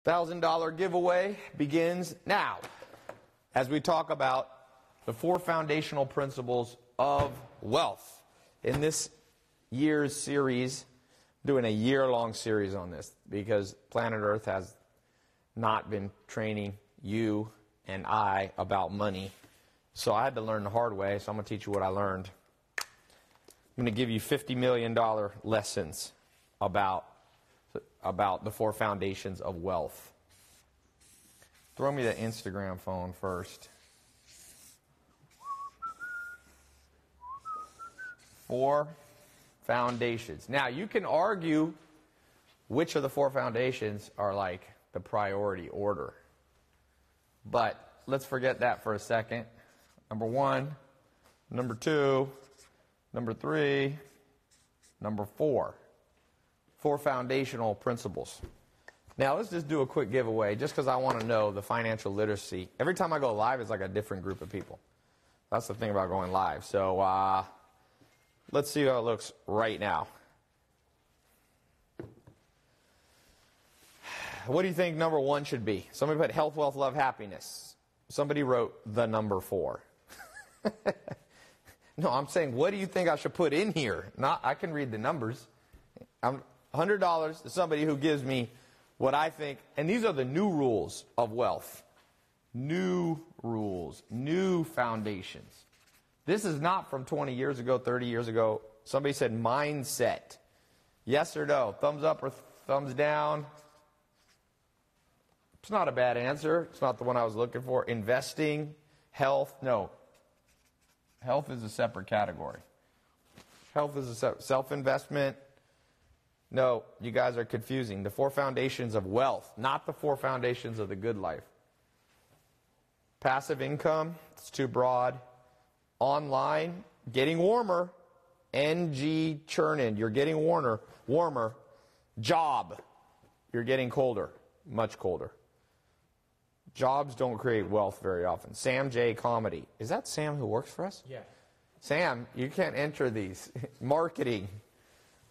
$1,000 giveaway begins now as we talk about the 4 foundational principles of wealth. In this year's series, doing a year-long series on this because planet Earth has not been training you and I about money. So I had to learn the hard way, so I'm going to teach you what I learned. I'm going to give you $50 million lessons about the 4 foundations of wealth. Throw me the Instagram phone first. 4 foundations. Now, you can argue which of the 4 foundations are like the priority order. But let's forget that for a second. Number 1, number 2, number 3, number 4. 4 foundational principles. Now, let's just do a quick giveaway just because I want to know the financial literacy. Every time I go live, it's like a different group of people. That's the thing about going live. So, let's see how it looks right now. What do you think number 1 should be? Somebody put health, wealth, love, happiness. Somebody wrote the number 4. No, I'm saying, what do you think I should put in here? Not, I can read the numbers. I'm $100 to somebody who gives me what I think, and these are the new rules of wealth. New rules, new foundations. This is not from 20 years ago, 30 years ago. Somebody said mindset. Yes or no? Thumbs up or thumbs down? It's not a bad answer. It's not the one I was looking for. Investing, health, no. Health is a separate category. Health is a self-investment. No, you guys are confusing. The 4 foundations of wealth, not the 4 foundations of the good life. Passive income, it's too broad. Online, getting warmer. NG churning, you're getting warmer. Job, you're getting colder, much colder. Jobs don't create wealth very often. Sam J. Comedy. Is that Sam who works for us? Yeah. Sam, you can't enter these. Marketing.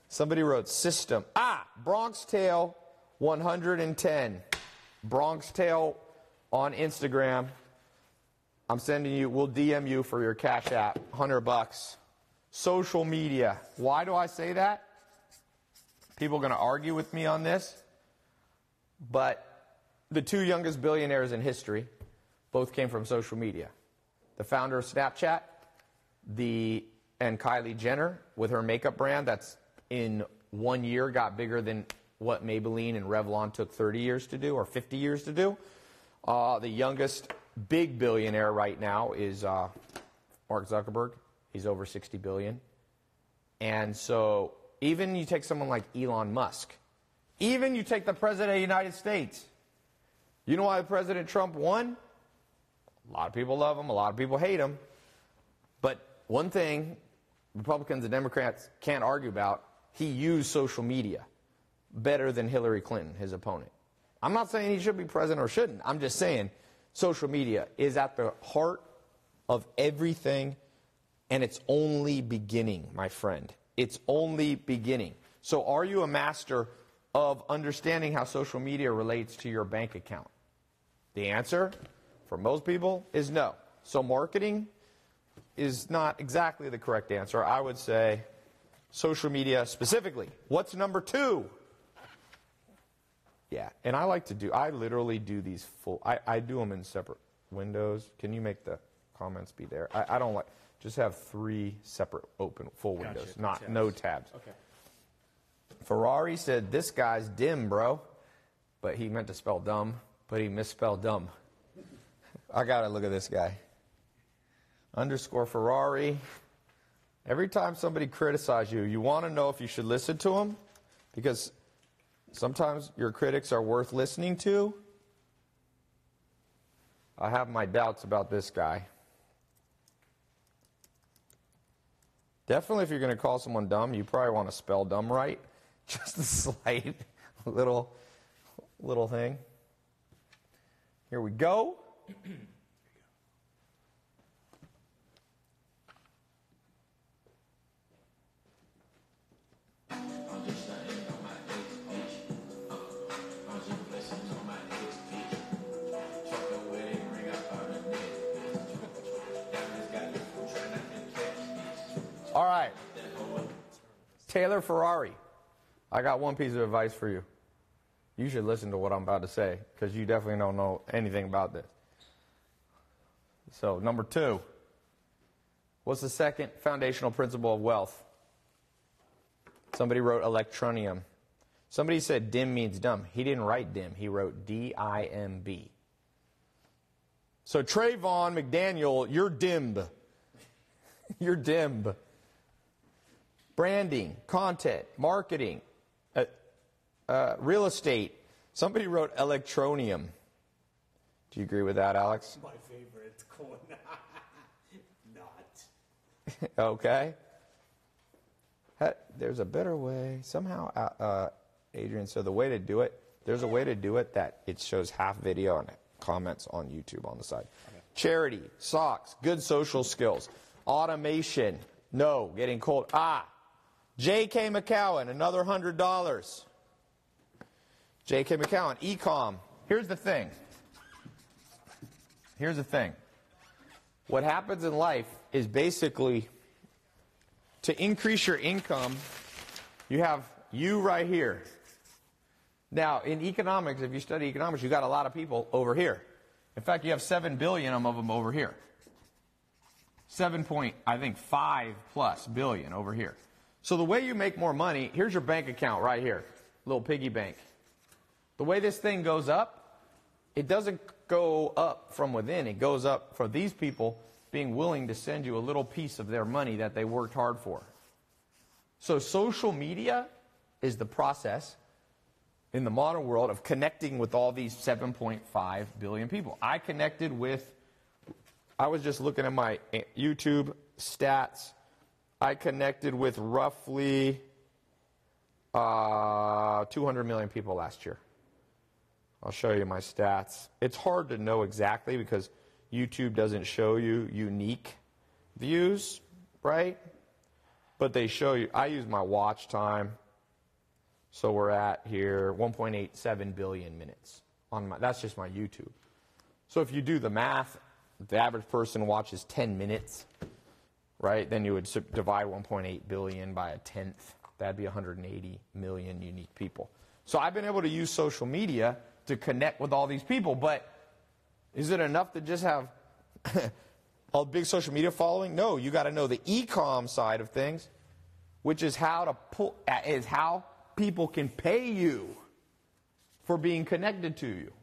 Somebody wrote system. Bronx Tale 110. Bronx Tale on Instagram. I'm sending you, we'll DM you for your Cash App, $100. Social media. Why do I say that? People are going to argue with me on this. But the 2 youngest billionaires in history both came from social media. The founder of Snapchat, and Kylie Jenner with her makeup brand that's in 1 year got bigger than what Maybelline and Revlon took 30 years to do or 50 years to do. The youngest big billionaire right now is Mark Zuckerberg. He's over 60 billion. And so even you take someone like Elon Musk, even you take the President of the United States, you know why President Trump won? A lot of people love him, a lot of people hate him. But one thing Republicans and Democrats can't argue about, he used social media better than Hillary Clinton, his opponent. I'm not saying he should be president or shouldn't. I'm just saying social media is at the heart of everything, and it's only beginning, my friend. It's only beginning. So are you a master of understanding how social media relates to your bank account? The answer, for most people, is no. So marketing is not exactly the correct answer. I would say social media specifically. What's number 2? Yeah, and I literally do these full, I do them in separate windows. Can you make the comments be there? I don't like, just have 3 separate open, full windows, no tabs. Okay. Ferrari said, this guy's dim, bro. But he meant to spell dumb, but he misspelled dumb. I gotta look at this guy. _ Ferrari. Every time somebody criticizes you, you want to know if you should listen to them, because sometimes your critics are worth listening to. I have my doubts about this guy. Definitely if you're going to call someone dumb, you probably want to spell dumb right. Just a slight little thing. Here we go. Taylor Ferrari, I got one piece of advice for you. You should listen to what I'm about to say, because you definitely don't know anything about this. So, number 2. What's the second foundational principle of wealth? Somebody wrote electronium. Somebody said dim means dumb. He didn't write dim. He wrote D-I-M-B. So Trayvon McDaniel, you're dimb. You're dimb. Branding, content, marketing, real estate. Somebody wrote electronium. Do you agree with that, Alex? My favorite. Not. Okay. There's a better way. Somehow, Adrian said the way to do it, there's a way to do it that it shows half video and comments on YouTube on the side. Okay. Charity, socks, good social skills, automation, no, getting cold. J.K. McCowan, another $100. J.K. McCowan, e-com. Here's the thing. Here's the thing. What happens in life is basically to increase your income, you have you right here. Now, in economics, if you study economics, you got a lot of people over here. In fact, you have 7 billion of them over here. 7.5 plus billion over here. So the way you make more money, here's your bank account right here, little piggy bank. The way this thing goes up, it doesn't go up from within. It goes up for these people being willing to send you a little piece of their money that they worked hard for. So social media is the process in the modern world of connecting with all these 7.5 billion people. I was just looking at my YouTube stats. I connected with roughly 200 million people last year. I'll show you my stats. It's hard to know exactly because YouTube doesn't show you unique views, right? But they show you, I use my watch time. So we're at here 1.87 billion minutes. That's just my YouTube. So if you do the math, the average person watches 10 minutes, right? Then you would divide 1.8 billion by a tenth. That'd be 180 million unique people. So I've been able to use social media to connect with all these people, but is it enough to just have a big social media following? No, you got to know the e-com side of things, which is how people can pay you for being connected to you.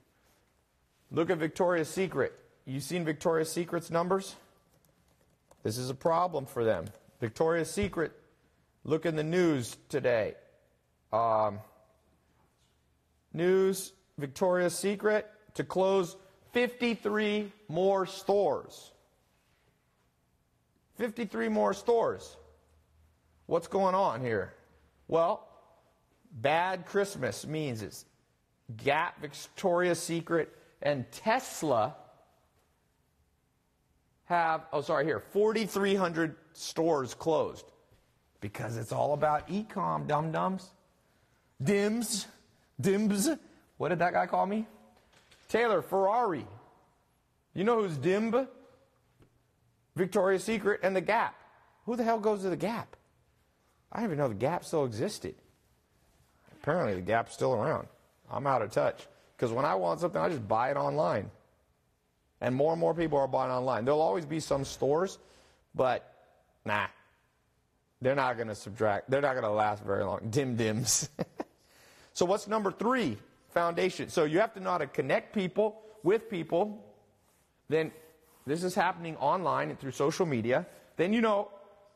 Look at Victoria's Secret. You seen Victoria's Secret's numbers? This is a problem for them. Victoria's Secret, look in the news today. News, Victoria's Secret to close 53 more stores. 53 more stores. What's going on here? Well, bad Christmas means it's Gap, Victoria's Secret, and Tesla have, 4,300 stores closed. Because it's all about e-com, dum-dums. Dims. What did that guy call me? Taylor Ferrari. You know who's Dimb? Victoria's Secret and the Gap. Who the hell goes to the Gap? I didn't even know the Gap still existed. Apparently the Gap's still around. I'm out of touch. Because when I want something, I just buy it online. And more people are buying online. There'll always be some stores, but nah. They're not going to subtract. They're not going to last very long. Dims. So what's number 3? Foundation. So you have to know how to connect people with people. Then this is happening online and through social media. Then you know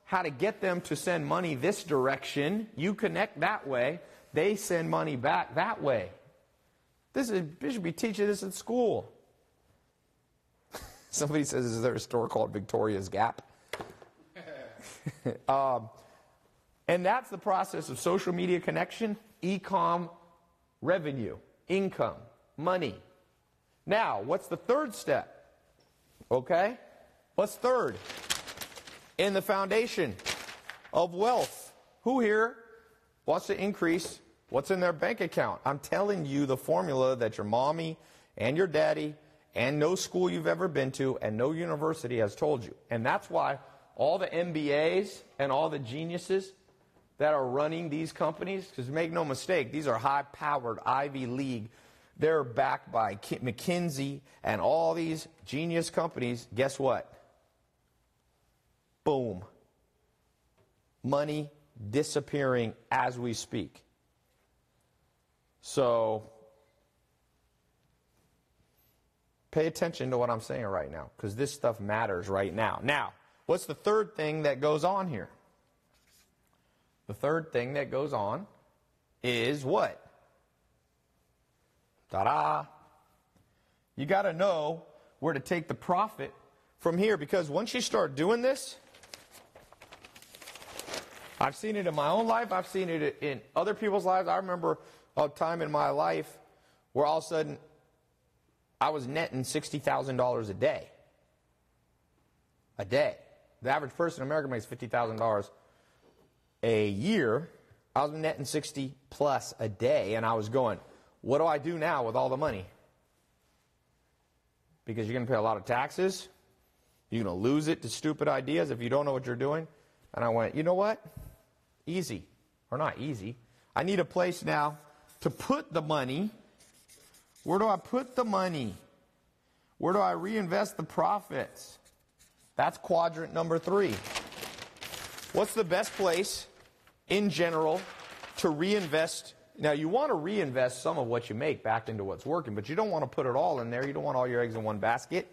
how to get them to send money this direction. You connect that way. They send money back that way. We should be teaching this at school. Somebody says, is there a store called Victoria's Gap? And that's the process of social media connection, e-com, revenue, income, money. Now, what's the third step? Okay? What's third? In the foundation of wealth. Who here wants to increase what's in their bank account? I'm telling you the formula that your mommy and your daddy and no school you've ever been to and no university has told you. And that's why all the MBAs and all the geniuses that are running these companies, because make no mistake, these are high-powered Ivy League. They're backed by McKinsey and all these genius companies. Guess what? Boom. Money disappearing as we speak. So, pay attention to what I'm saying right now, because this stuff matters right now. Now, what's the third thing that goes on here? The third thing that goes on is what? Ta-da! You got to know where to take the profit from here, because once you start doing this, I've seen it in my own life, I've seen it in other people's lives. I remember a time in my life where all of a sudden I was netting $60,000 a day. A day. The average person in America makes $50,000 a year. I was netting 60 plus a day, and I was going, what do I do now with all the money? Because you're going to pay a lot of taxes. You're going to lose it to stupid ideas if you don't know what you're doing. And I went, you know what? Easy. Or not easy. I need a place now to put the money. Where do I put the money? Where do I reinvest the profits? That's quadrant number 3. What's the best place in general to reinvest? Now, you want to reinvest some of what you make back into what's working, but you don't want to put it all in there. You don't want all your eggs in one basket.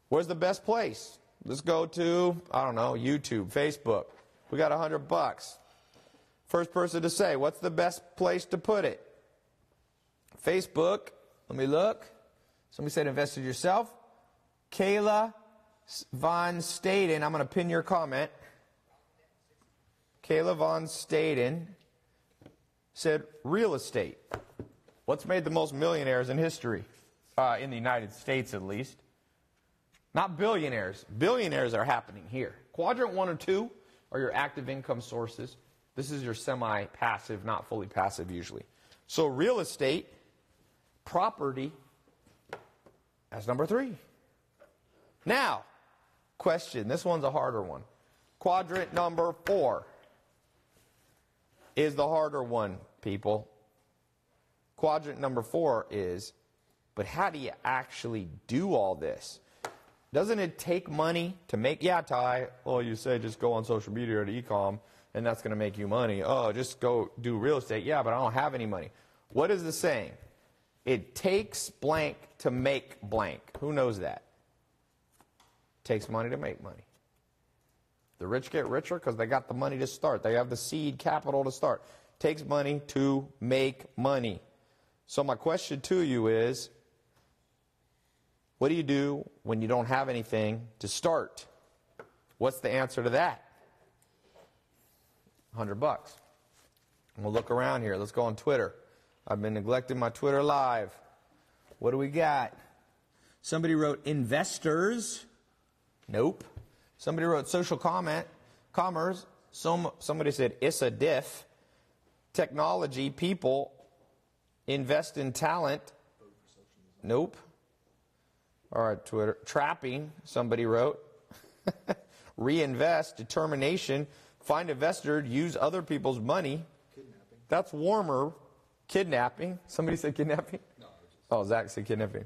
Where's the best place? Let's go to, I don't know, YouTube, Facebook. We got $100. First person to say, what's the best place to put it? Facebook. Let me look. Somebody said invest in yourself. Kayla Von Staden. I'm going to pin your comment. Kayla Von Staden said real estate. What's made the most millionaires in history? In the United States, at least. Not billionaires. Billionaires are happening here. Quadrant 1 or 2 are your active income sources. This is your semi-passive, not fully passive usually. So real estate, property, that's number 3. Now, question. This one's a harder one. Quadrant number 4 is the harder one, people. Quadrant number 4 is, but how do you actually do all this? Doesn't it take money to make? Yeah, Ty, well, you say just go on social media or to e-com, and that's going to make you money. Oh, just go do real estate. Yeah, but I don't have any money. What is the saying? It takes blank to make blank. Who knows that? It takes money to make money. The rich get richer because they got the money to start. They have the seed capital to start. It takes money to make money. So my question to you is, what do you do when you don't have anything to start? What's the answer to that? $100. And we'll look around here. Let's go on Twitter. I've been neglecting my Twitter live. What do we got? Somebody wrote investors. Nope. Somebody wrote social commerce. Somebody said it's a diff. Technology, people, invest in talent. Nope. All right, Twitter. Trapping, somebody wrote. Reinvest, determination, find investor, use other people's money. Kidnapping. That's warmer. Kidnapping. Somebody said kidnapping? No. Oh, Zach said kidnapping.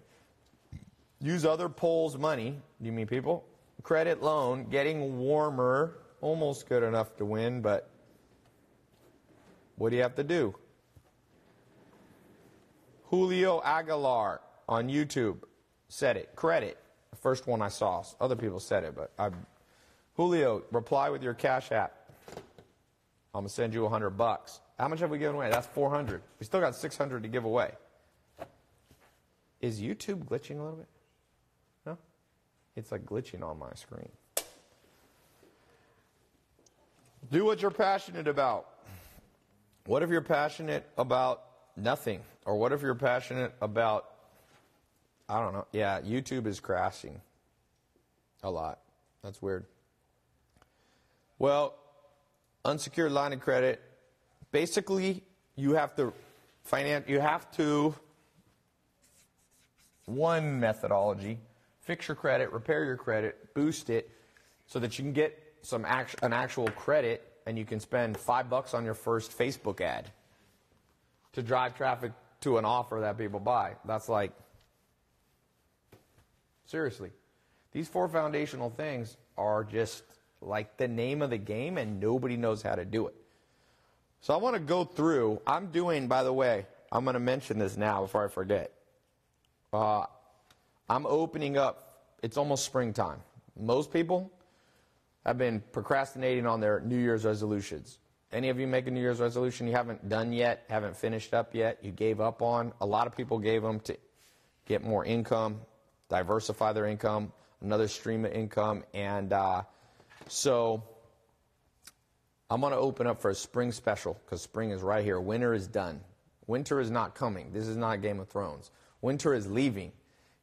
Use other polls' money. Do you mean people? Credit loan, getting warmer. Almost good enough to win, but what do you have to do? Julio Aguilar on YouTube said it. Credit. The first one I saw. Other people said it, but Julio, reply with your Cash App. I'm going to send you $100. How much have we given away? That's $400. We still got $600 to give away. Is YouTube glitching a little bit? No? It's like glitching on my screen. Do what you're passionate about. What if you're passionate about nothing? Or what if you're passionate about, I don't know. Yeah, YouTube is crashing a lot. That's weird. Well, unsecured line of credit, basically you have to one methodology, fix your credit, repair your credit, boost it so that you can get an actual credit and you can spend $5 on your first Facebook ad to drive traffic to an offer that people buy. That's like, seriously. These 4 foundational things are just like the name of the game, and nobody knows how to do it. So I want to go through. I'm doing, by the way, I'm going to mention this now before I forget. I'm opening up. It's almost springtime. Most people have been procrastinating on their New Year's resolutions. Any of you make a New Year's resolution you haven't done yet, haven't finished up yet, you gave up on? A lot of people gave them to get more income, diversify their income, another stream of income. And so I'm going to open up for a spring special because spring is right here. Winter is done. Winter is not coming. This is not Game of Thrones. Winter is leaving.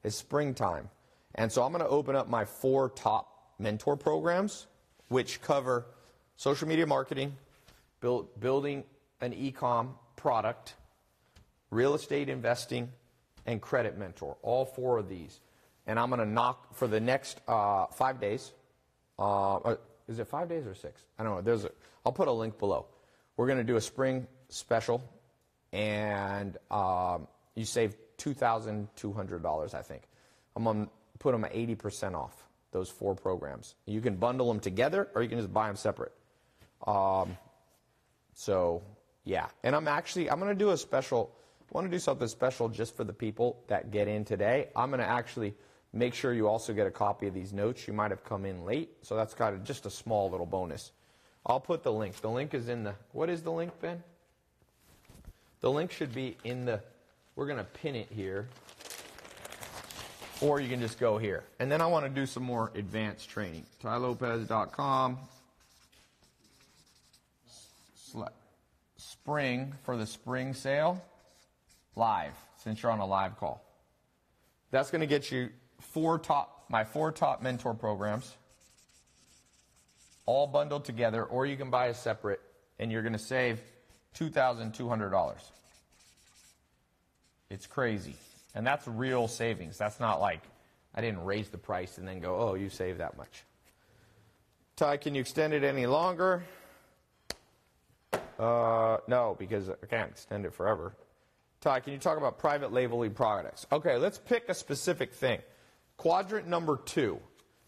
It's springtime. And so I'm going to open up my 4 top mentor programs, which cover social media marketing, building an e-com product, real estate investing, and credit mentor. All 4 of these. And I'm going to knock for the next 5 days. Is it 5 days or 6? I don't know. I'll put a link below. We're going to do a spring special, and you save $2,200, I think. I'm going to put them at 80% off, those 4 programs. You can bundle them together, or you can just buy them separate. So, yeah. And I'm going to do a special. I want to do something special just for the people that get in today. I'm going to actually make sure you also get a copy of these notes. You might have come in late, so that's kind of just a small little bonus. I'll put the link. The link is in the, what is the link, Ben? The link should be in the, we're going to pin it here, or you can just go here. And then I want to do some more advanced training. TyLopez.com. Spring, for the spring sale, live, since you're on a live call. That's going to get you my 4 top mentor programs, all bundled together, or you can buy a separate, and you're going to save $2,200. It's crazy. And that's real savings. That's not like I didn't raise the price and then go, oh, you saved that much. Ty, can you extend it any longer? No, because I can't extend it forever. Ty, can you talk about private labeling products? Okay, let's pick a specific thing. Quadrant number 2.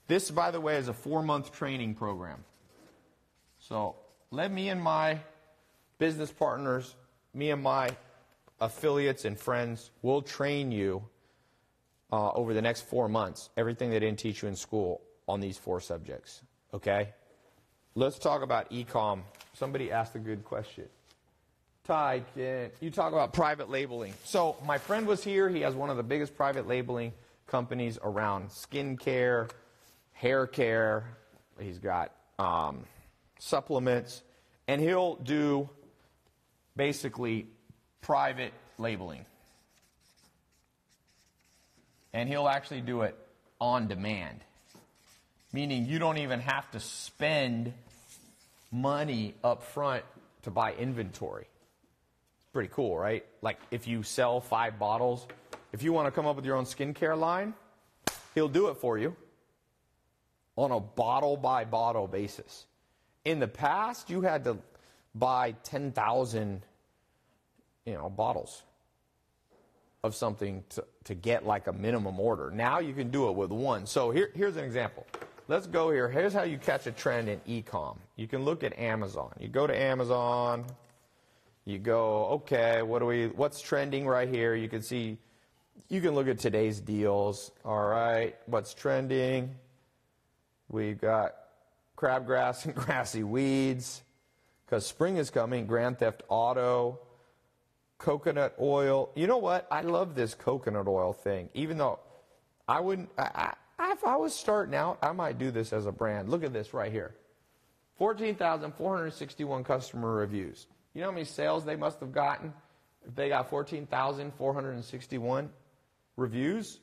This, by the way, is a 4-month training program. So let me and my business partners, me and my affiliates and friends, will train you over the next 4 months, everything they didn't teach you in school on these 4 subjects. Okay? Let's talk about e-com. Somebody asked a good question. Ty, can you talk about private labeling? So my friend was here. He has one of the biggest private labeling companies around skin care, hair care. He's got supplements. And he'll do basically private labeling. And he'll actually do it on demand. Meaning you don't even have to spend money up front to buy inventory. It's pretty cool, right? Like if you sell 5 bottles, if you want to come up with your own skincare line, he'll do it for you on a bottle by bottle basis. In the past, you had to buy 10,000, bottles of something to get like a minimum order. Now you can do it with 1. So here's an example. Let's go here. Here's how you catch a trend in e-com. You can look at Amazon. You go to Amazon. You go, okay, what's trending right here? You can see, you can look at today's deals. All right, what's trending? We've got crabgrass and grassy weeds because spring is coming. Grand Theft Auto, coconut oil. You know what? I love this coconut oil thing. Even though I wouldn't, if I was starting out, I might do this as a brand. Look at this right here. 14,461 customer reviews. You know how many sales they must have gotten if they got 14,461 reviews?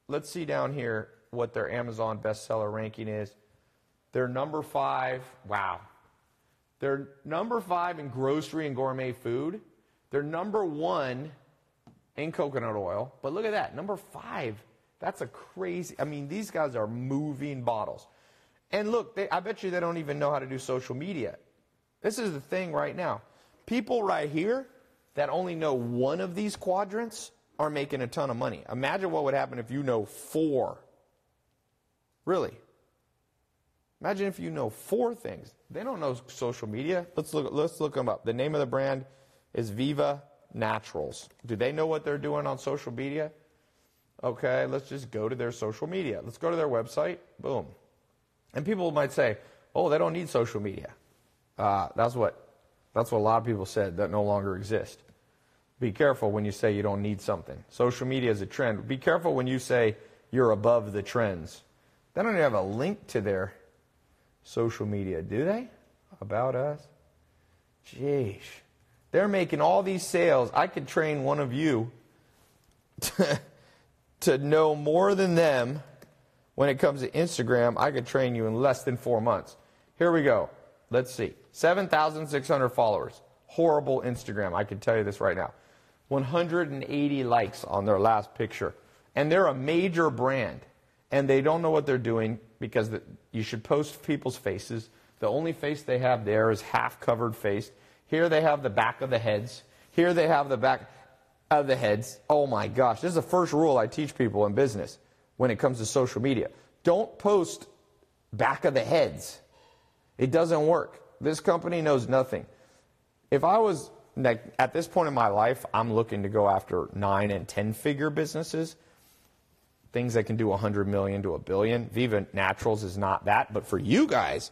Let's see down here what their Amazon bestseller ranking is. They're number 5. Wow. They're number 5 in grocery and gourmet food. They're number 1 in coconut oil. But look at that, number 5. That's a crazy, these guys are moving bottles. And look, I bet you they don't even know how to do social media. This is the thing right now. People right here that only know one of these quadrants are making a ton of money. Imagine what would happen if you know 4. Really. Imagine if you know 4 things. They don't know social media. Let's look them up. The name of the brand is Viva Naturals. Do they know what they're doing on social media? Okay, let's just go to their social media. Let's go to their website. Boom. And people might say, oh, they don't need social media. That's what a lot of people said that no longer exist. Be careful when you say you don't need something. Social media is a trend. Be careful when you say you're above the trends. They don't even have a link to their social media, do they? About us? Jeez. They're making all these sales. I could train one of you to know more than them when it comes to Instagram. I could train you in less than 4 months. Here we go. Let's see. 7,600 followers. Horrible Instagram. I can tell you this right now. 180 likes on their last picture. And they're a major brand. And they don't know what they're doing because you should post people's faces. The only face they have there is half-covered face. Here they have the back of the heads. Here they have the back of the heads. Oh my gosh. This is the first rule I teach people in business when it comes to social media. Don't post back of the heads. It doesn't work. This company knows nothing. If I was, like, at this point in my life, I'm looking to go after 9 and 10-figure businesses, things that can do 100 million to $1 billion. Viva Naturals is not that. But for you guys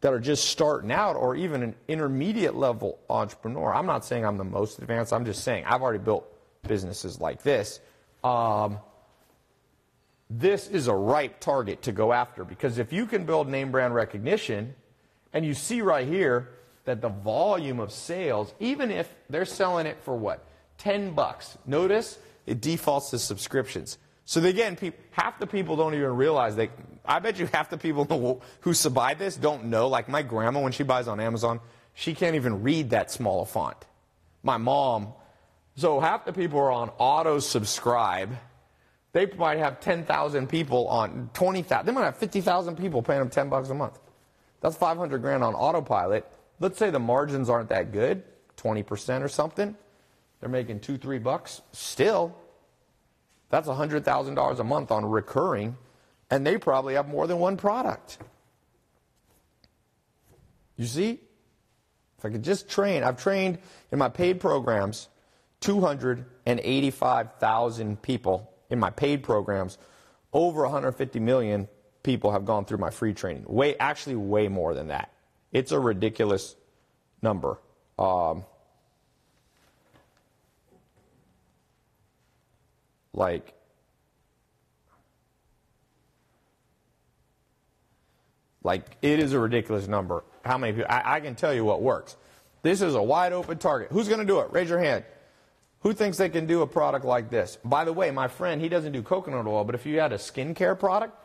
that are just starting out or even an intermediate level entrepreneur, I'm not saying I'm the most advanced. I'm just saying I've already built businesses like this. This is a ripe target to go after because if you can build name brand recognition, and you see right here that the volume of sales, even if they're selling it for what? $10. Notice it defaults to subscriptions. So again, half the people don't even realize I bet you half the people who buy this don't know. Like my grandma, when she buys on Amazon, she can't even read that small a font. My mom. So half the people are on auto subscribe. They might have 10,000 people on 20,000. They might have 50,000 people paying them $10 a month. That's 500 grand on autopilot. Let's say the margins aren't that good, 20% or something. They're making $2-3. Still, that's $100,000 a month on recurring, and they probably have more than one product. You see? If I could just train, I've trained in my paid programs 285,000 people in my paid programs. Over 150 million people have gone through my free training. Actually way more than that. It's a ridiculous number. It is a ridiculous number. How many people? I can tell you what works. This is a wide open target. Who's going to do it? Raise your hand. Who thinks they can do a product like this? By the way, my friend, he doesn't do coconut oil, but if you had a skincare product,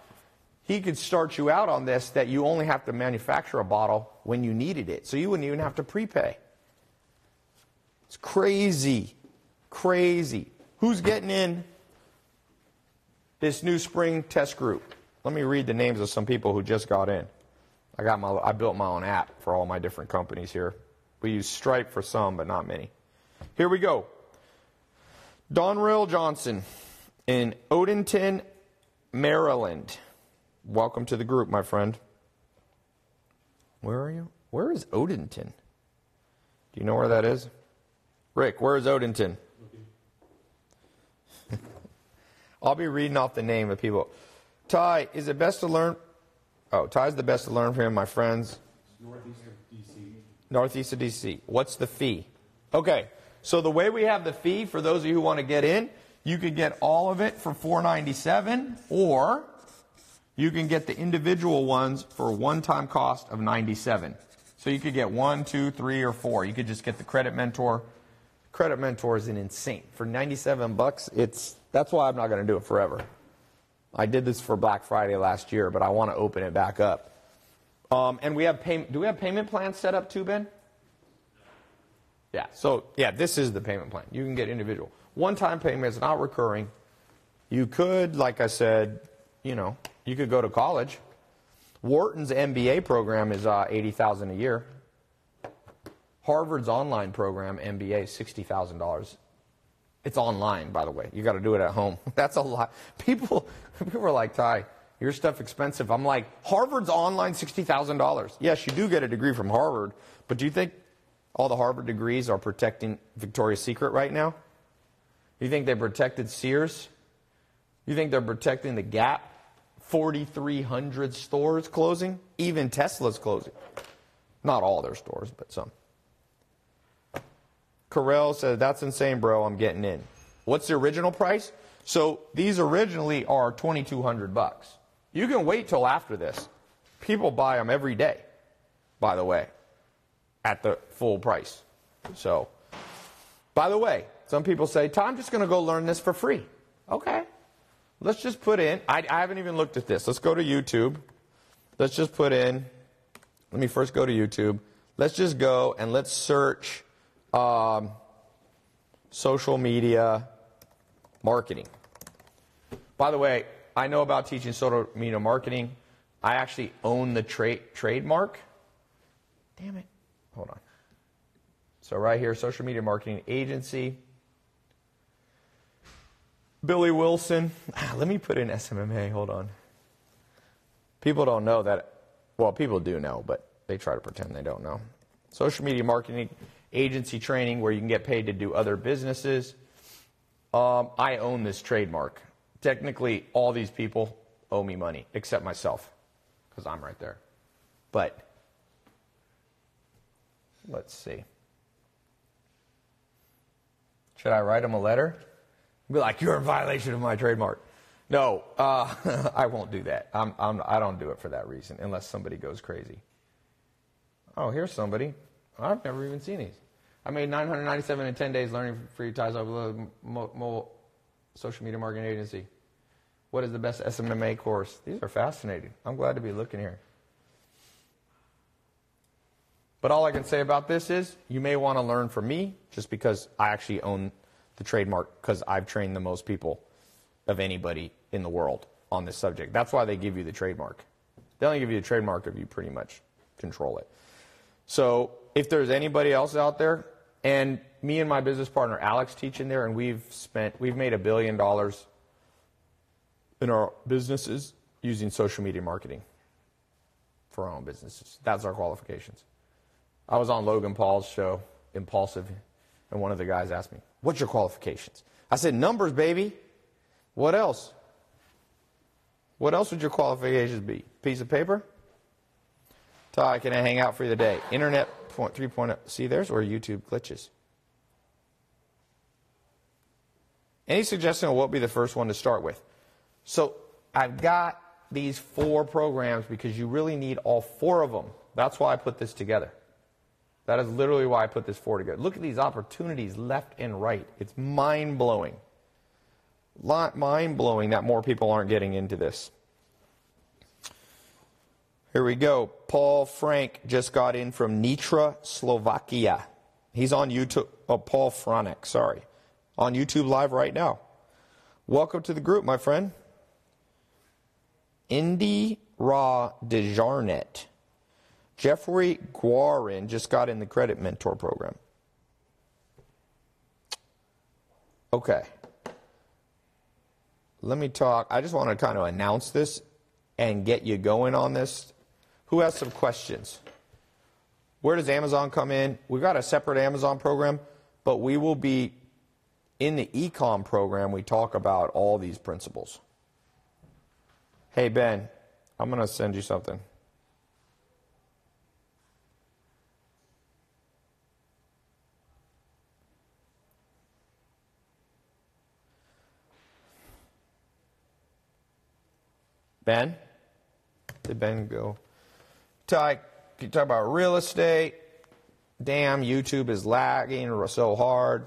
he could start you out on this that you only have to manufacture a bottle when you needed it. So you wouldn't even have to prepay. It's crazy. Crazy. Who's getting in this new spring test group? Let me read the names of some people who just got in. I built my own app for all my different companies here. We use Stripe for some, but not many. Here we go. Donrell Johnson in Odenton, Maryland. Welcome to the group, my friend. Where are you? Where is Odenton? Do you know where that is? Rick, where is Odenton? I'll be reading off the name of people. Ty, is it best to learn? Oh, Ty's the best to learn from him, my friends. Northeast of D.C. Northeast of D.C. What's the fee? Okay, so the way we have the fee, for those of you who want to get in, you could get all of it for $497, or you can get the individual ones for a one-time cost of $97. So you could get 1, 2, 3, or 4. You could just get the Credit Mentor. Credit Mentor is an insane. For $97, that's why I'm not going to do it forever. I did this for Black Friday last year, but I want to open it back up. And we have do we have payment plans set up too, Ben? Yeah. So yeah, this is the payment plan. You can get individual. One-time payment is not recurring. You could, like I said, you could go to college. Wharton's MBA program is $80,000 a year. Harvard's online program, MBA, $60,000. It's online, by the way. You got to do it at home. That's a lot. People are like, Ty, your stuff expensive. I'm like, Harvard's online, $60,000. Yes, you do get a degree from Harvard, but do you think all the Harvard degrees are protecting Victoria's Secret right now? You think they protected Sears? You think they're protecting the Gap? 4,300 stores closing? Even Tesla's closing. Not all their stores, but some. Carell says, that's insane, bro. I'm getting in. What's the original price? So these originally are $2,200. You can wait till after this. People buy them every day, by the way, at the full price. So, by the way, some people say, Tom, I'm just going to go learn this for free. Okay. Let's just put in, I haven't even looked at this. Let's go to YouTube. Let's just put in, let me first go to YouTube. Let's just go and let's search social media marketing. By the way, I know about teaching social media marketing. I actually own the trademark. Damn it. Hold on. So right here, social media marketing agency. Billy Wilson. Let me put in SMMA. Hold on. People don't know that. Well, people do know, but they try to pretend they don't know. Social media marketing agency training where you can get paid to do other businesses. I own this trademark. Technically, all these people owe me money, except myself, because I'm right there. But let's see. Should I write them a letter? Be like, you're in violation of my trademark. No, I won't do that. I don't do it for that reason, unless somebody goes crazy. Oh, here's somebody. I've never even seen these. I made $997 in 10 days learning free ties over the mobile social media marketing agency. What is the best SMMA course? These are fascinating. I'm glad to be looking here. But all I can say about this is you may want to learn from me just because I actually own the trademark because I've trained the most people of anybody in the world on this subject. That's why they give you the trademark. They only give you the trademark if you pretty much control it. So if there's anybody else out there, and me and my business partner Alex teach in there, and we've made $1 billion in our businesses using social media marketing for our own businesses. That's our qualifications. I was on Logan Paul's show, Impulsive, and one of the guys asked me, what's your qualifications? I said, numbers, baby. What else? What else would your qualifications be? Piece of paper? Ty, can I hang out for you today? Internet 3.0. See, there's where YouTube glitches. Any suggestion on what would be the first one to start with? So I've got these 4 programs because you really need all 4 of them. That's why I put this together. That is literally why I put this 4 together. Look at these opportunities left and right. It's mind-blowing. Mind-blowing that more people aren't getting into this. Here we go. Paul Frank just got in from Nitra, Slovakia. He's on YouTube. Oh, Paul Franek, sorry. On YouTube Live right now. Welcome to the group, my friend. Indy Ra Dejarnet. Jeffrey Guarin just got in the Credit Mentor program. Okay. Let me talk. I just want to kind of announce this and get you going on this. Who has some questions? Where does Amazon come in? We've got a separate Amazon program, but we will be in the e-com program. We talk about all these principles. Hey, Ben, I'm going to send you something. Ben? Did Ben go? Ty, you talk about real estate. Damn, YouTube is lagging so hard.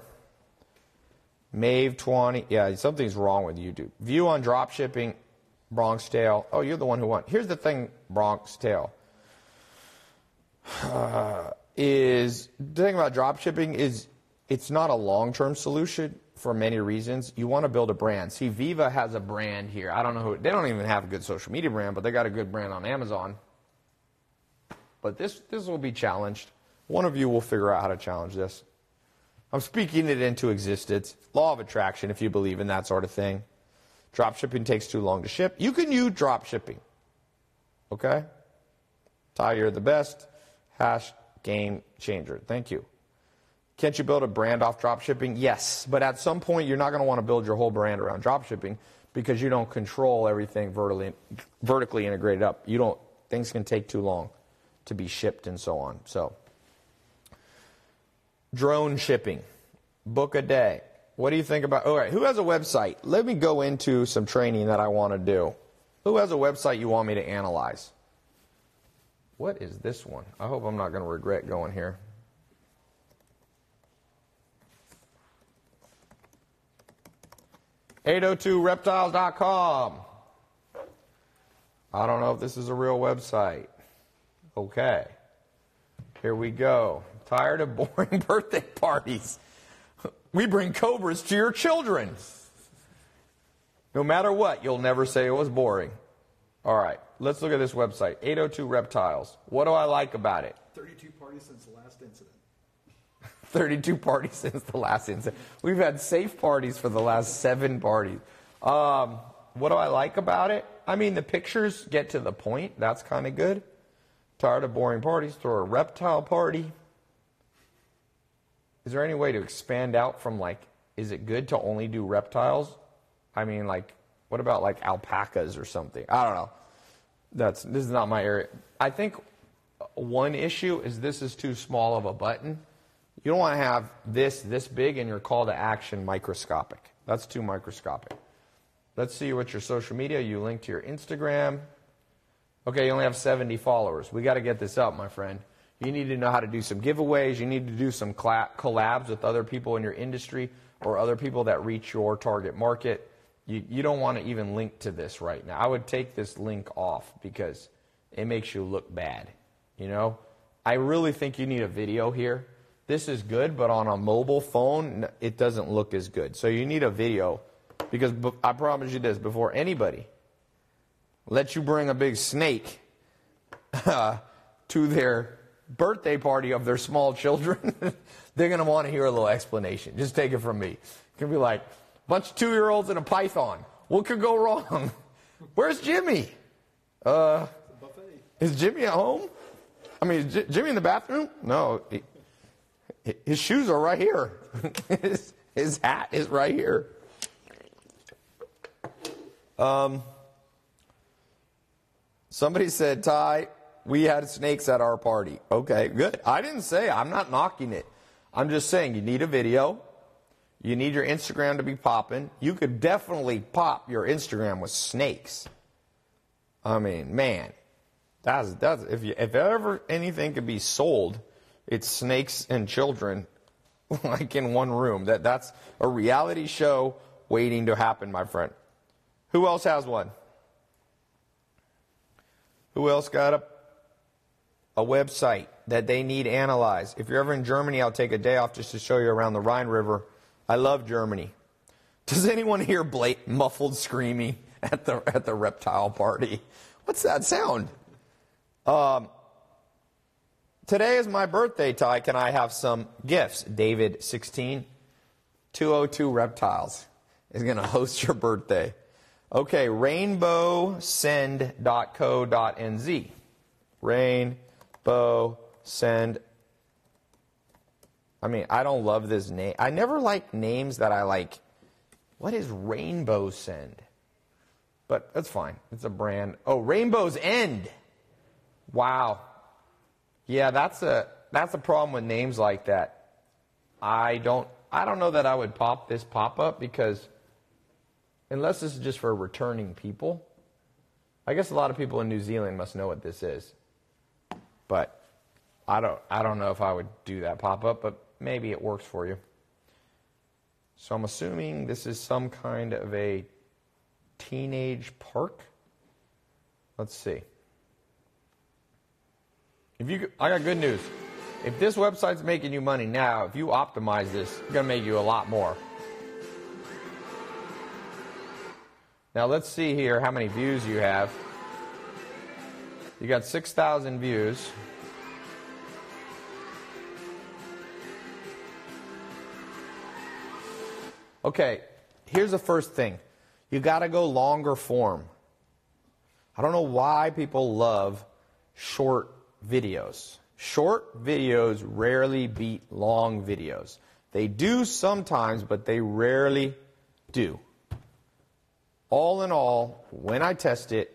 Mave 20. Yeah, something's wrong with YouTube. View on drop shipping, Bronx Tale. Oh, you're the one who won. Here's the thing, Bronx Tale. The thing about drop shipping is it's not a long-term solution for many reasons. You want to build a brand. See, Viva has a brand here. I don't know who. They don't even have a good social media brand, but they got a good brand on Amazon. But this will be challenged. One of you will figure out how to challenge this. I'm speaking it into existence. Law of attraction, if you believe in that sort of thing. Drop shipping takes too long to ship. You can use drop shipping. Okay? Ty, you're the best. Game changer. Thank you. Can't you build a brand off drop shipping? Yes. But at some point, you're not going to want to build your whole brand around drop shipping because you don't control everything vertically integrated up. Things can take too long to be shipped and so on. So, drone shipping. Book a day. What do you think about... All right, who has a website? Let me go into some training that I want to do. Who has a website you want me to analyze? What is this one? I hope I'm not going to regret going here. #802reptiles.com. I don't know if this is a real website. Okay. Here we go. Tired of boring birthday parties? We bring cobras to your children. No matter what, you'll never say it was boring. All right, let's look at this website, 802 Reptiles. What do I like about it? 32 parties since the last incident. 32 parties since the last incident. We've had safe parties for the last 7 parties. What do I like about it? I mean, the pictures get to the point. That's kind of good. Tired of boring parties? Throw a reptile party. Is there any way to expand out from, like, is it good to only do reptiles? I mean, like, what about, like, alpacas or something? I don't know. This is not my area. I think one issue is this is too small of a button. You don't want to have this big and your call to action microscopic. That's too microscopic. Let's see what your social media, you link to your Instagram. Okay, you only have 70 followers. We got to get this up, my friend. You need to know how to do some giveaways. You need to do some collabs with other people in your industry or other people that reach your target market. You don't want to even link to this right now. I would take this link off because it makes you look bad. You know, I really think you need a video here. This is good, but on a mobile phone, it doesn't look as good. So you need a video because I promise you this, before anybody lets you bring a big snake to their birthday party of their small children, they're going to want to hear a little explanation. Just take it from me. It can be like, bunch of 2-year-olds and a python. What could go wrong? Where's Jimmy? Is Jimmy at home? I mean, is Jimmy in the bathroom? No. His shoes are right here. His hat is right here. Somebody said, Ty, we had snakes at our party. Okay, good. I didn't say, I'm not knocking it. I'm just saying you need a video. You need your Instagram to be popping. You could definitely pop your Instagram with snakes. I mean, man, that's if ever anything could be sold, it's snakes and children, like in one room. That's a reality show waiting to happen, my friend. Who else has one? Who else got a website that they need analyzed? If you're ever in Germany, I'll take a day off just to show you around the Rhine River. I love Germany. Does anyone hear muffled screaming at the reptile party? What's that sound? Today is my birthday, Ty. Can I have some gifts? David, 16, 202 Reptiles is going to host your birthday. Okay, rainbowsend.co.nz. Rainbow send. I mean, I don't love this name. I never like names that I like. What is Rainbow Send? But that's fine. It's a brand. Oh, Rainbow's End. Wow. Yeah, that's a problem with names like that. I don't know that I would pop this pop-up because unless this is just for returning people. I guess a lot of people in New Zealand must know what this is. But I don't know if I would do that pop-up, but maybe it works for you. So I'm assuming this is some kind of a teenage park. Let's see. I got good news. If this website's making you money now, if you optimize this, it's going to make you a lot more. Now let's see here how many views you have. You got 6,000 views. Okay, here's the first thing. You got to go longer form. I don't know why people love short videos. Short videos rarely beat long videos. They do sometimes, but they rarely do. All in all, when I test it,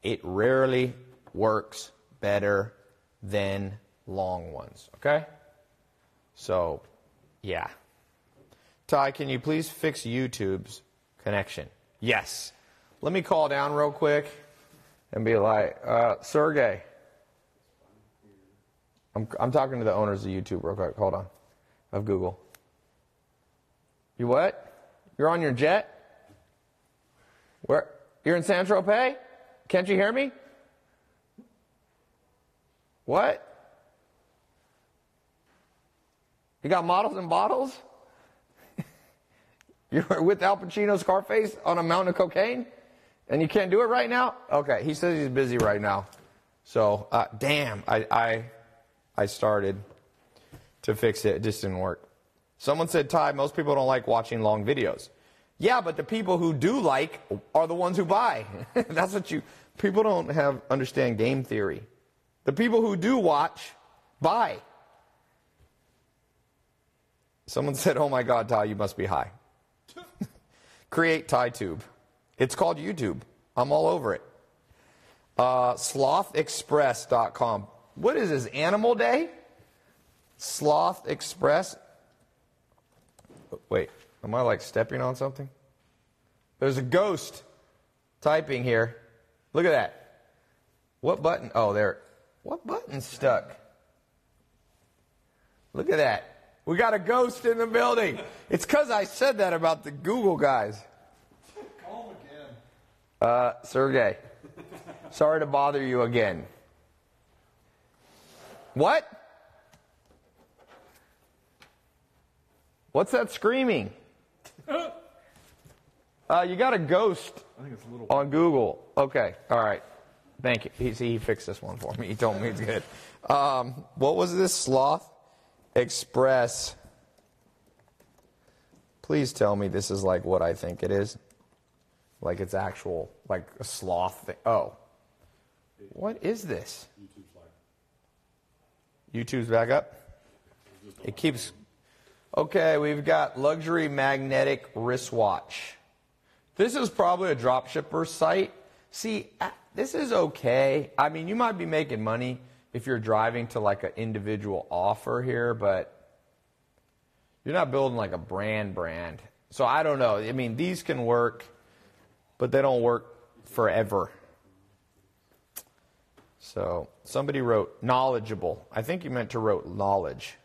it rarely works better than long ones, okay? So, yeah. Ty, can you please fix YouTube's connection? Yes. Let me call down real quick and be like, Sergey. I'm talking to the owners of YouTube real quick. Hold on. Of Google. You what? You're on your jet? Where? You're in San Tropez? Can't you hear me? What? You got models and bottles? You're with Al Pacino's Scarface on a mountain of cocaine? And you can't do it right now? Okay, he says he's busy right now. So, damn, I started to fix it. It just didn't work. Someone said, Ty, most people don't like watching long videos. Yeah, but the people who do like are the ones who buy. That's what people don't understand game theory. The people who do watch, buy. Someone said, oh my God, Ty, you must be high. Create TyTube. It's called YouTube. I'm all over it. Slothexpress.com. What is this, Animal Day? Sloth Express. Wait, am I like stepping on something? There's a ghost typing here. Look at that. What button? Oh, there. What button's stuck? Look at that. We got a ghost in the building. It's because I said that about the Google guys. Call him again. Sergey. Sorry to bother you again. What? What's that screaming? You got a ghost on Google. Okay, all right. Thank you. He fixed this one for me. He told me it's good. What was this? Sloth Express. Please tell me this is like what I think it is. Like it's actual, like a sloth thing. Oh. What is this? YouTube's back up? It keeps... Okay, we've got luxury magnetic wristwatch. This is probably a dropshipper site. See, this is okay. I mean, you might be making money if you're driving to like an individual offer here, but you're not building like a brand. So I don't know. I mean, these can work, but they don't work forever. So somebody wrote knowledgeable. I think he meant to wrote knowledge.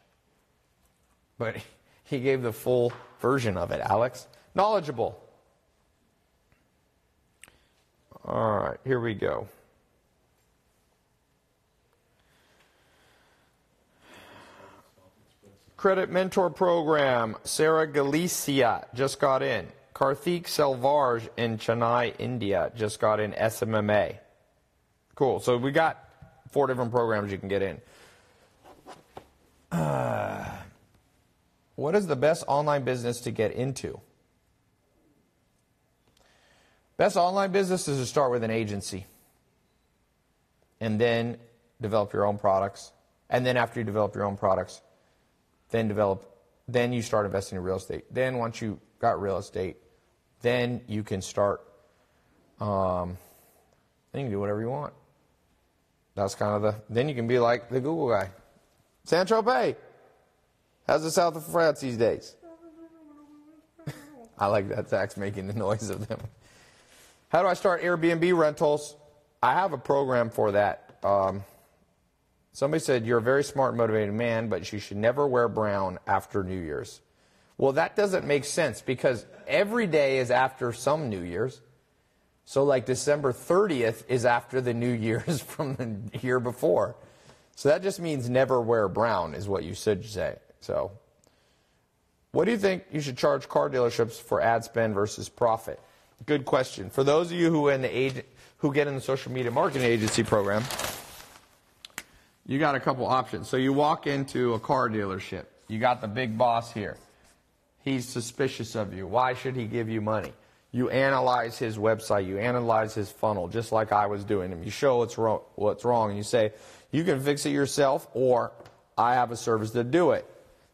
But he gave the full version of it, Alex. Knowledgeable. All right, here we go. Credit Mentor Program. Sarah Galicia just got in. Karthik Selvarj in Chennai, India just got in SMMA. Cool. So we got 4 different programs you can get in. What is the best online business to get into? Best online business is to start with an agency. And then develop your own products. And then after you develop your own products, then you start investing in real estate. Then once you got real estate, then you can start, then you can do whatever you want. That's kind of then you can be like the Google guy. San Tropez. How's the south of France these days? I like that Zach's making the noise of them. How do I start Airbnb rentals? I have a program for that. Somebody said, you're a very smart and motivated man, but you should never wear brown after New Year's. Well, that doesn't make sense because every day is after some New Year's. So like December 30th is after the New Year's from the year before. So that just means never wear brown is what you should say. So what do you think you should charge car dealerships for ad spend versus profit? Good question. For those of you who get in the social media marketing agency program, you got a couple options. So you walk into a car dealership. You got the big boss here. He's suspicious of you. Why should he give you money? You analyze his website. You analyze his funnel, just like I was doing him. You show what's wrong, and you say, you can fix it yourself, or I have a service to do it.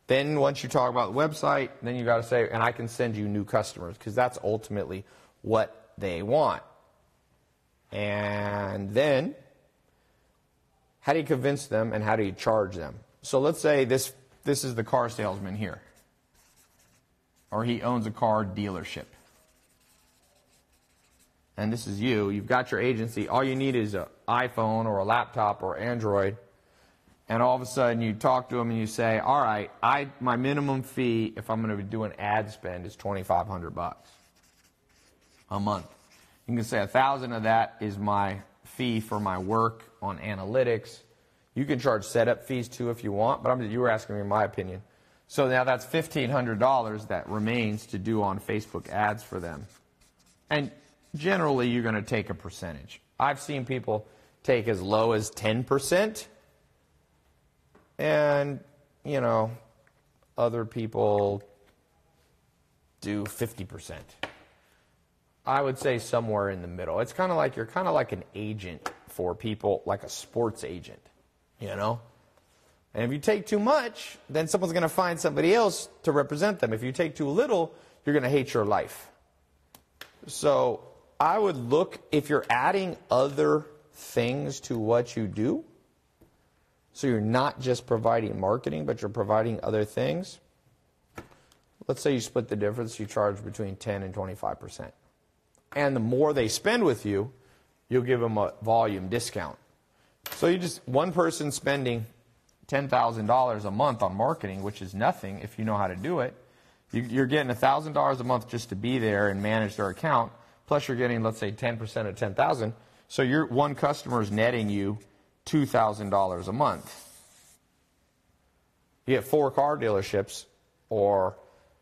Then once you talk about the website, then you got to say, and I can send you new customers, because that's ultimately what they want. And then, how do you convince them, and how do you charge them? So let's say this is the car salesman here, or he owns a car dealership. And this is you. You've got your agency. All you need is an iPhone or a laptop or Android. And all of a sudden you talk to him and you say, all right, my minimum fee if I'm going to do an ad spend is $2,500 a month. You can say 1,000 of that is my fee for my work on analytics. You can charge setup fees too if you want, but you were asking me my opinion. So now that's $1,500 that remains to do on Facebook ads for them. And generally you're going to take a percentage. I've seen people take as low as 10%. And, other people do 50%. I would say somewhere in the middle. It's kind of like you're kind of like an agent for people, like a sports agent, And if you take too much, then someone's going to find somebody else to represent them. If you take too little, you're going to hate your life. So I would look, if you're adding other things to what you do, so you're not just providing marketing, but you're providing other things. Let's say you split the difference, you charge between 10 and 25%. And the more they spend with you, you'll give them a volume discount. So one person spending $10,000 a month on marketing, which is nothing if you know how to do it, you're getting $1,000 a month just to be there and manage their account, plus you're getting, let's say, 10% of $10,000. So your one customer is netting you $2,000 a month. You get 4 car dealerships or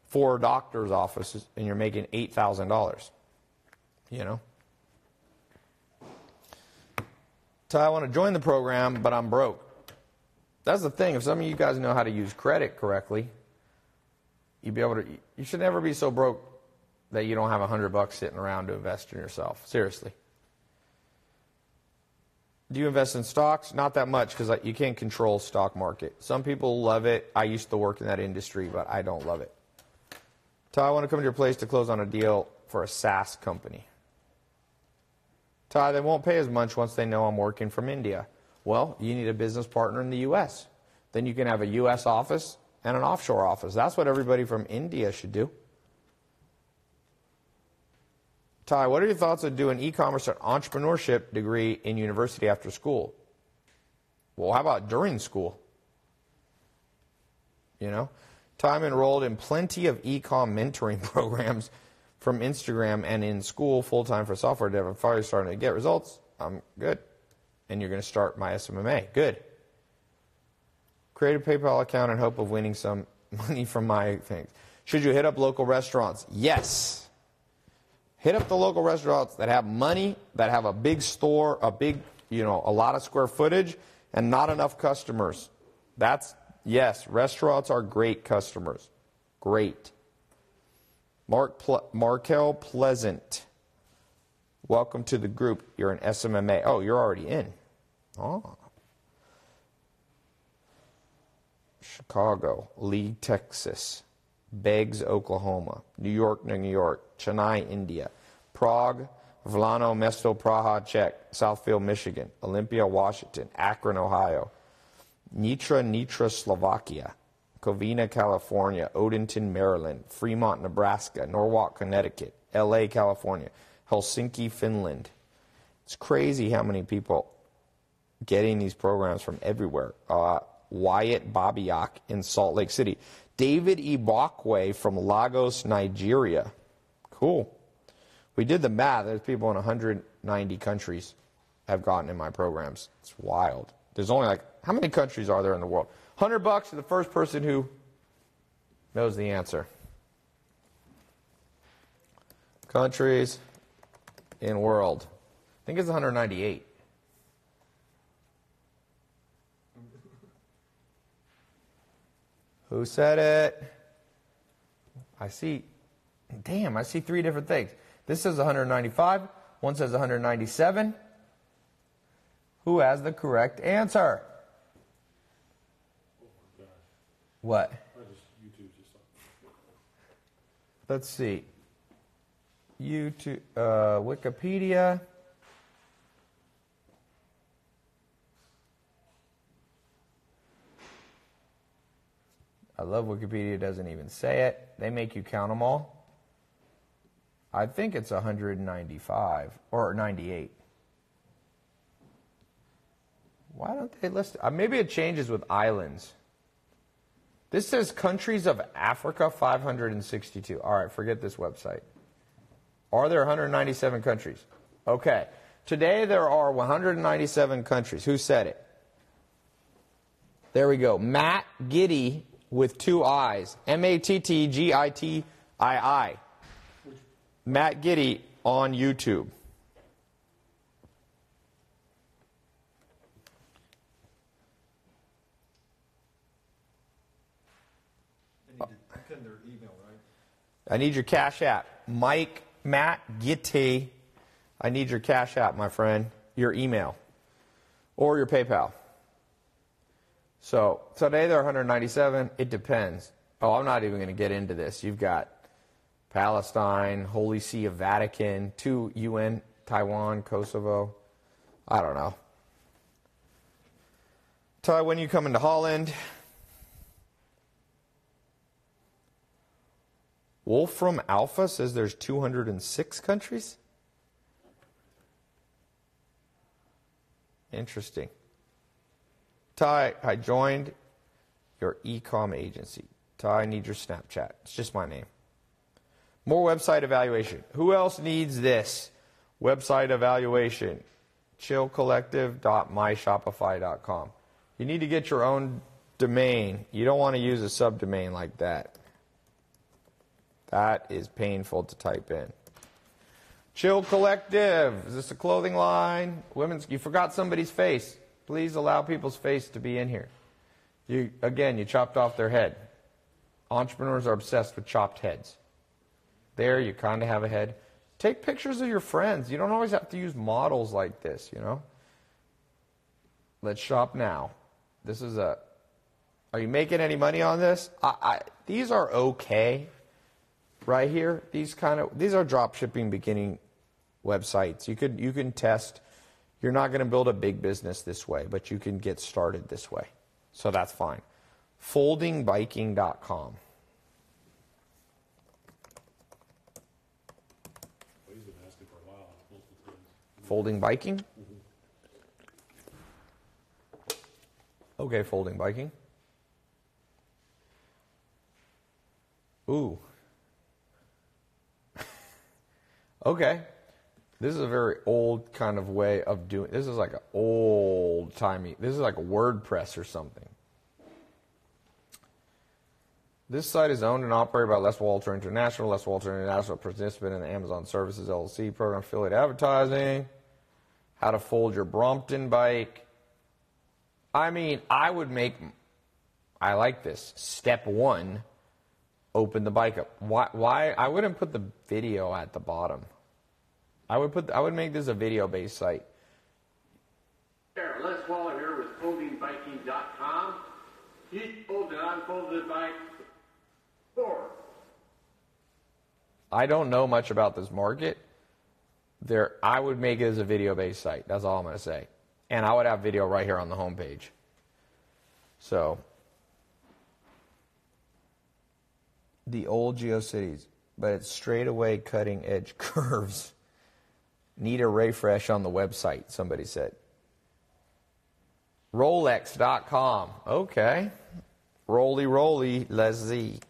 4 doctor's offices, and you're making $8,000. So I want to join the program, but I'm broke. That's the thing. If some of you guys know how to use credit correctly, you should never be so broke that you don't have $100 sitting around to invest in yourself. Seriously. Do you invest in stocks? Not that much, because you can't control stock market. Some people love it. I used to work in that industry, but I don't love it. Ty, I want to come to your place to close on a deal for a SaaS company. Ty, they won't pay as much once they know I'm working from India. Well, you need a business partner in the U.S. Then you can have a U.S. office and an offshore office. That's what everybody from India should do. Ty, what are your thoughts on doing e-commerce or entrepreneurship degree in university after school? Well, how about during school? Ty, I'm enrolled in plenty of e-com mentoring programs from Instagram and in school full-time for software dev. I'm finally starting to get results. I'm good. And you're going to start my SMMA. Good. Create a PayPal account in hope of winning some money from my things. Should you hit up local restaurants? Yes. Hit up the local restaurants that have money, that have a big store, a lot of square footage, and not enough customers. Yes, restaurants are great customers. Great. Markel Pleasant. Welcome to the group. You're an SMMA. Oh, you're already in. Oh. Chicago. Lee, Texas. Beggs, Oklahoma. New York, New York. Chennai, India. Prague, Vlano Mesto, Praha, Czech. Southfield, Michigan. Olympia, Washington. Akron, Ohio. Nitra, Slovakia. Covina, California. Odenton, Maryland. Fremont, Nebraska. Norwalk, Connecticut. LA, California. Helsinki, Finland. It's crazy how many people getting these programs from everywhere. Wyatt Babiak in Salt Lake City. David Ibakwe from Lagos, Nigeria. Cool. We did the math. There's people in 190 countries have gotten in my programs. It's wild. There's only how many countries are there in the world? $100 to the first person who knows the answer. Countries in world. I think it's 198. Who said it? I see 3 different things. This says 195. One says 197. Who has the correct answer? Oh my gosh. What? YouTube just Let's see. YouTube, Wikipedia. I love Wikipedia. It doesn't even say it. They make you count them all. I think it's 195 or 98. Why don't they list it? Maybe it changes with islands. This says countries of Africa, 562. All right, forget this website. Are there 197 countries? Okay. Today there are 197 countries. Who said it? There we go. Matt Giddy with 2 I's. Mattgittii. Matt Giddy on YouTube. They need to pin their email, right? I need your Cash App. Matt Gitty. I need your Cash App, my friend. Your email. Or your PayPal. So, today there are 197. It depends. Oh, I'm not even going to get into this. You've got Palestine, Holy See of Vatican, 2 UN, Taiwan, Kosovo. I don't know. Ty, when you come into Holland? Wolfram Alpha says there's 206 countries? Interesting. Ty, I joined your e-com agency. Ty, I need your Snapchat. It's just my name. More website evaluation. Who else needs this? Website evaluation. chillcollective.myshopify.com. You need to get your own domain. You don't want to use a subdomain like that. That is painful to type in. Chill Collective. Is this a clothing line? Women's. You forgot somebody's face. Please allow people's face to be in here. You chopped off their head. Entrepreneurs are obsessed with chopped heads. There, you kind of have a head. Take pictures of your friends. You don't always have to use models like this, you know. Let's shop now. This is a... Are you making any money on this? These are okay right here. These are drop shipping beginning websites. You can test. You're not going to build a big business this way, but you can get started this way. So that's fine. Foldingbiking.com. He's been asking for a while. Folding biking? Okay, folding biking. Ooh. Okay. This is a very old kind of way of doing. This is like an old-timey. This is like a WordPress or something. This site is owned and operated by Les Walter International. Les Walter International, participant in the Amazon Services LLC program, affiliate advertising. How to fold your Brompton bike. I mean, I like this. Step 1, open the bike up. Why? I wouldn't put the video at the bottom. I would make this a video-based site. Les Waller here with foldingbiking.com. He folded, unfolded bike. 4. I don't know much about this market. I would make it as a video-based site. That's all I'm going to say. And I would have video right here on the homepage. So, the old GeoCities, but it's straight away cutting edge curves. Need a refresh on the website, somebody said. Rolex.com. Okay. Roly, let's see.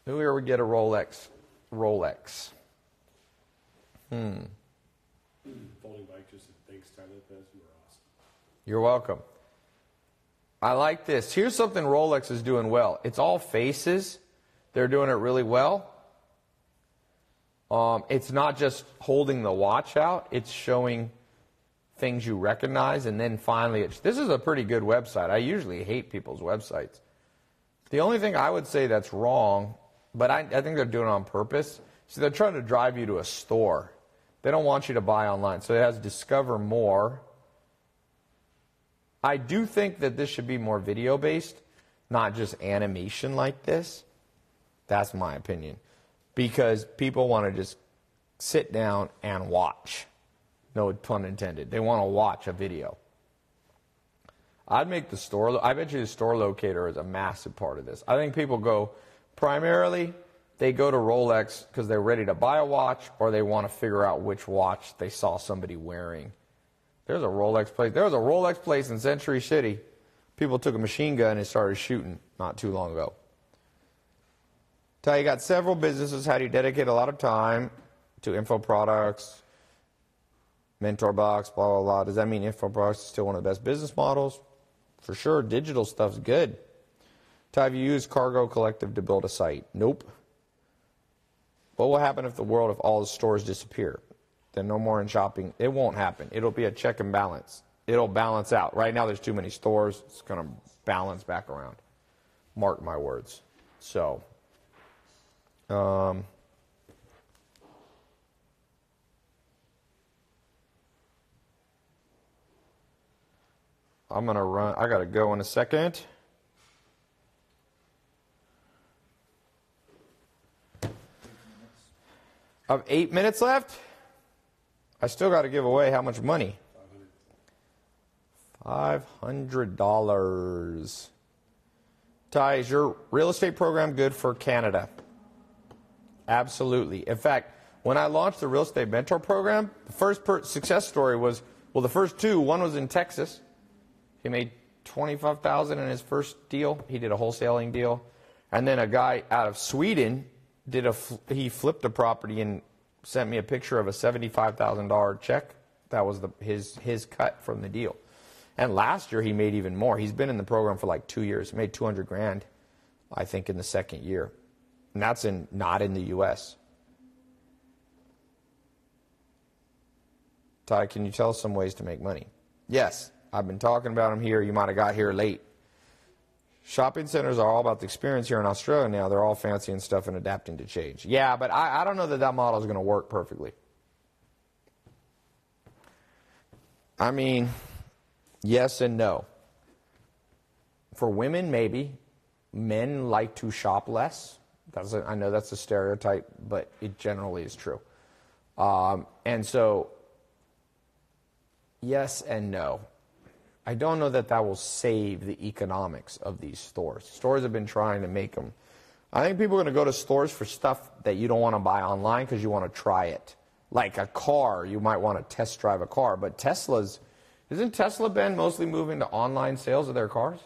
Who here would get a Rolex? Rolex. Folding bike just said, thanks, Ty Lopez. You were awesome. You're welcome. I like this. Here's something Rolex is doing well. It's all faces. They're doing it really well. It's not just holding the watch out. It's showing things you recognize. And then finally, this is a pretty good website. I usually hate people's websites. The only thing I would say that's wrong But I think they're doing it on purpose. See, they're trying to drive you to a store. They don't want you to buy online. So it has Discover More. I do think that this should be more video-based, not just animation like this. That's my opinion. Because people want to just sit down and watch. No pun intended. They want to watch a video. I'd make the store, I bet you the store locator is a massive part of this. I think people go, primarily, they go to Rolex because they're ready to buy a watch or they want to figure out which watch they saw somebody wearing. There's a Rolex place. There was a Rolex place in Century City. People took a machine gun and started shooting not too long ago. You got several businesses. How do you dedicate a lot of time to info products, mentor box, blah, blah, blah. Does that mean info products is still one of the best business models? For sure, digital stuff's good. Have you used Cargo Collective to build a site? Nope. What will happen if the world, if all the stores disappear? Then no more in shopping. It won't happen. It'll be a check and balance. It'll balance out. Right now there's too many stores. It's going to balance back around. Mark my words. So, I'm going to run. I got to go in a second. I have 8 minutes left. I still got to give away how much money? $500. Ty, is your real estate program good for Canada? Absolutely. In fact, when I launched the real estate mentor program, the first success story was, well, the first two, one was in Texas. He made $25,000 in his first deal. He did a wholesaling deal. And then a guy out of Sweden he flipped a property and sent me a picture of a $75,000 check. That was his cut from the deal. And last year he made even more. He's been in the program for like 2 years. He made $200,000, I think, in the second year. And that's not in the U.S. Ty, can you tell us some ways to make money? Yes, I've been talking about them here. You might have got here late. Shopping centers are all about the experience here in Australia now. They're all fancy and stuff and adapting to change. Yeah, but I don't know that model is going to work perfectly. I mean, yes and no. For women, maybe. Men like to shop less. I know that's a stereotype, but it generally is true. And so, yes and no. I don't know that will save the economics of these stores. Stores have been trying to make them. I think people are going to go to stores for stuff that you don't want to buy online because you want to try it. Like a car, you might want to test drive a car. But isn't Tesla been mostly moving to online sales of their cars?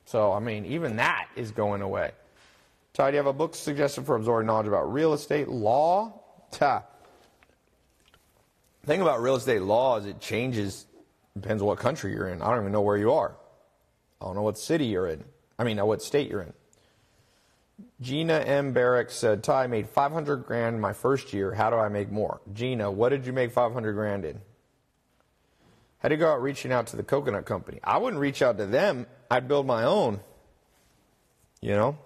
So, I mean, even that is going away. Ty, do you have a book suggested for absorbing knowledge about real estate law? The thing about real estate law is it changes. Depends on what country you're in. I don't even know where you are. I don't know what city you're in. What state you're in. Gina M. Barrick said, Ty, I made $500,000 my first year. How do I make more? Gina, what did you make $500,000 in? How do you go out reaching out to the coconut company? I wouldn't reach out to them. I'd build my own. You know?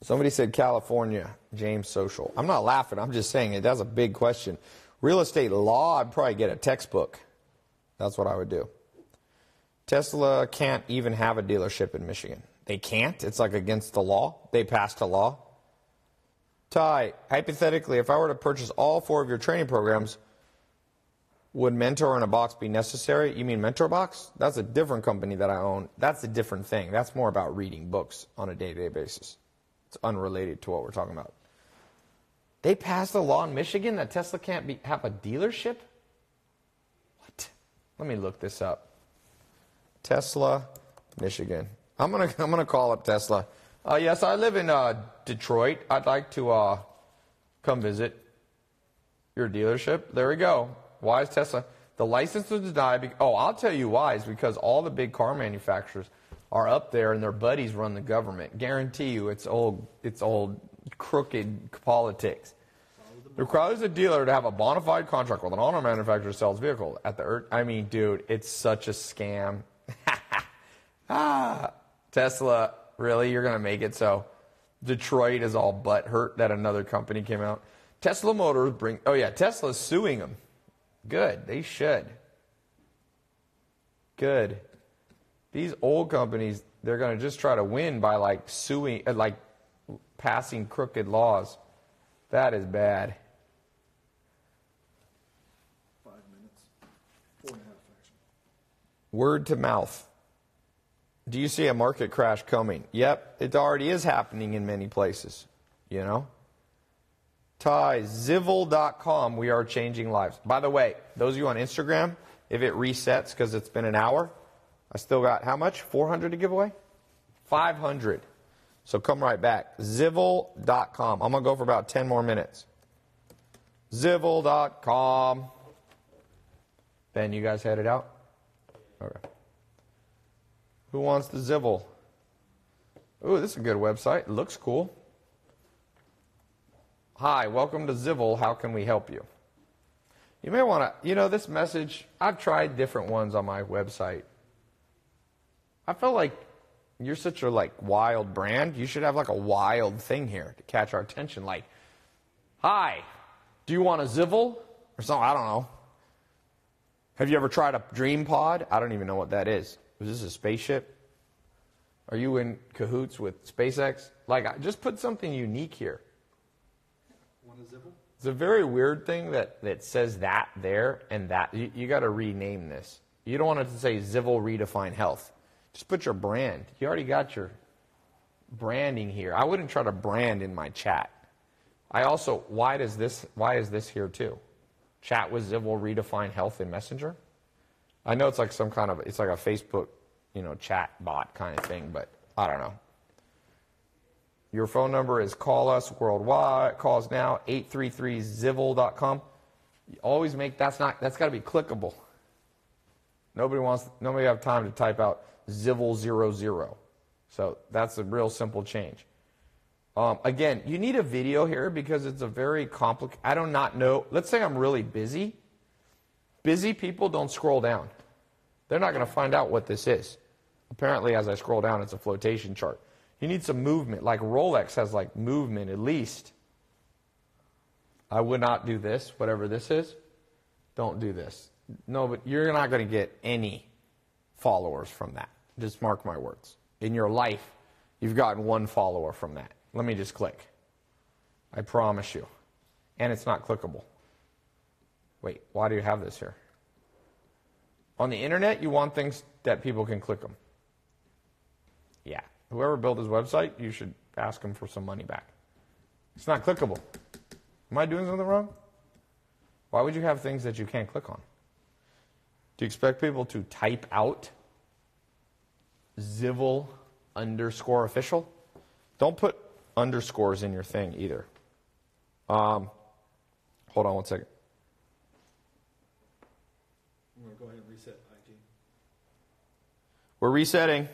Somebody said California, James Social. I'm not laughing. I'm just saying that's a big question. Real estate law, I'd probably get a textbook. That's what I would do. Tesla can't even have a dealership in Michigan. They can't? It's like against the law? They passed a law? Ty, hypothetically, if I were to purchase all 4 of your training programs, would Mentor in a Box be necessary? You mean Mentor Box? That's a different company that I own. That's a different thing. That's more about reading books on a day-to-day basis. It's unrelated to what we're talking about. They passed a law in Michigan that Tesla can't have a dealership? What? Let me look this up. Tesla, Michigan. I'm gonna call up Tesla. Yes, I live in Detroit. I'd like to come visit your dealership. There we go. Why is Tesla? The license was denied. I'll tell you why. It's because all the big car manufacturers are up there and their buddies run the government. Guarantee you, it's old crooked politics. It requires a dealer to have a bona fide contract with an auto manufacturer to sell his vehicle at the dude, it's such a scam. Tesla, Really? You're going to make it so Detroit is all butthurt that another company came out? Tesla Motors oh yeah, Tesla's suing them. Good. They should. Good. These old companies, they're going to just try to win by like suing, like passing crooked laws. That is bad. 5 minutes. 4.5 actually. Word to mouth. Do you see a market crash coming? Yep, it already is happening in many places. You know? Ty, Zivil.com, we are changing lives. By the way, those of you on Instagram, if it resets because it's been an hour, I still got how much? 400 to give away? 500. So come right back. Zivil.com. I'm going to go for about 10 more minutes. Zivil.com. Ben, you guys headed out? Okay. Who wants the Zivil? Ooh, this is a good website. It looks cool. Hi, welcome to Zivil. How can we help you? You may want to, this message, I've tried different ones on my website. I feel like you're such a wild brand. You should have a wild thing here to catch our attention. Like, hi, do you want a Zivil? Or something, I don't know. Have you ever tried a Dream Pod? I don't even know what that is. Is this a spaceship? Are you in cahoots with SpaceX? Just put something unique here. Want a Zivil? It's a very weird thing that says that there and that. You got to rename this. You don't want it to say Zivil Redefine Health. Just put your brand. You already got your branding here. I wouldn't try to brand in my chat. Why is this here too? Chat with Zivil Redefine Health in Messenger? I know it's like it's like a Facebook, chat bot kind of thing, but I don't know. Your phone number is call us worldwide. Call us now, 833zivil.com. You always make, that's got to be clickable. Nobody have time to type out Zivil00. So that's a real simple change. Again, you need a video here because it's a very complicated, I do not know. Let's say I'm really busy. Busy people don't scroll down. They're not going to find out what this is. Apparently, as I scroll down, it's a flotation chart. You need some movement. Like Rolex has movement at least. I would not do this, whatever this is. Don't do this. No, but you're not going to get any followers from that. Just mark my words. In your life, you've gotten one follower from that. Let me just click. I promise you. And it's not clickable. Wait, why do you have this here? On the internet, you want things that people can click them. Yeah. Whoever built his website, you should ask him for some money back. It's not clickable. Am I doing something wrong? Why would you have things that you can't click on? Do you expect people to type out Zivil_official? Don't put underscores in your thing either. Hold on one second. I'm going to go ahead and reset IG. We're resetting.